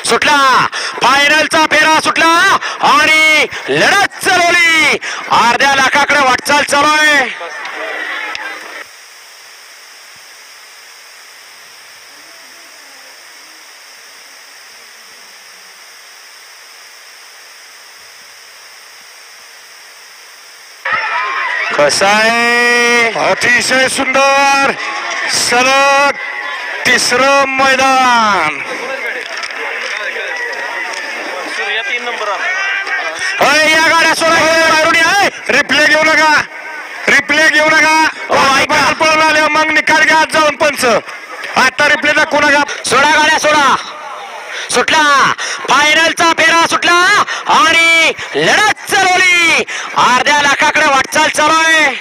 सुटला, फायनलचा फेरा सुटला आणि लढत चालवली. अर्ध्या लाखाकडे वाटचाल चालू आहे. कसा आहे, अतिशय सुंदर सलग तिसरं मैदान. या गाड्या सोडा, रिप्ले घेऊ नका, रिप्ले घेऊ नका. पळून आले मग निकाल घ्या जाऊन पंच. आता रिप्ले दाखवू नका. सोडा गाड्या सोडा. सुटला, फायनलचा फेरा सुटला आणि लढत चालवली. अर्ध्या लाखाकडे वाटचाल चालू आहे.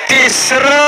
तिसरं